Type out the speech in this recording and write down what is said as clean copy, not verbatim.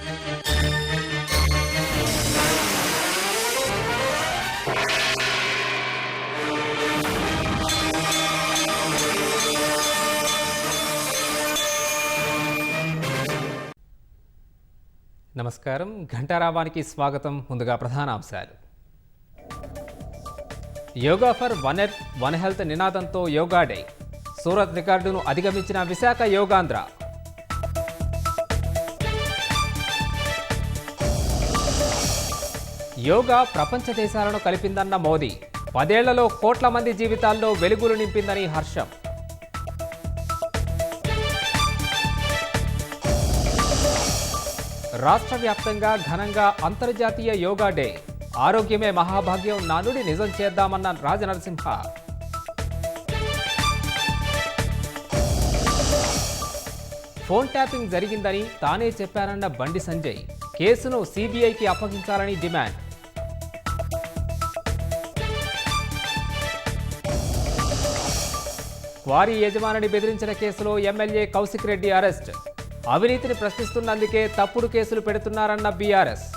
నమస్కారం, ఘంటారావానికి స్వాగతం. ముందుగా ప్రధాన అంశాలు. యోగా ఫర్ వన్ హెల్త్ నినాదంతో యోగా డే. సూరత్ రికార్డును అధిగమించిన విశాఖ యోగాంధ్ర. యోగా ప్రపంచ దేశాలను కలిపిందన్న మోదీ. 10 ఏళ్లలో కోట్ల మంది జీవితాల్లో వెలుగులు నింపిందని హర్షం. రాష్ట్ర వ్యాప్తంగా ఘనంగా అంతర్జాతీయ యోగా డే. ఆరోగ్యమే మహాభాగ్యం నానుడి నిజం చేద్దామన్న రాజనరసింహ. ఫోన్ ట్యాపింగ్ జరిగిందని తానే చెప్పానన్న బండి సంజయ్. కేసును సిబిఐకి అప్పగించాలని డిమాండ్. క్వారీ యజమానిని బెదిరించిన కేసులో ఎమ్మెల్యే కౌశిక్ రెడ్డి అరెస్ట్. అవినీతిని ప్రశ్నిస్తున్నందుకే తప్పుడు కేసులు పెడుతున్నారన్న బీఆర్ఎస్.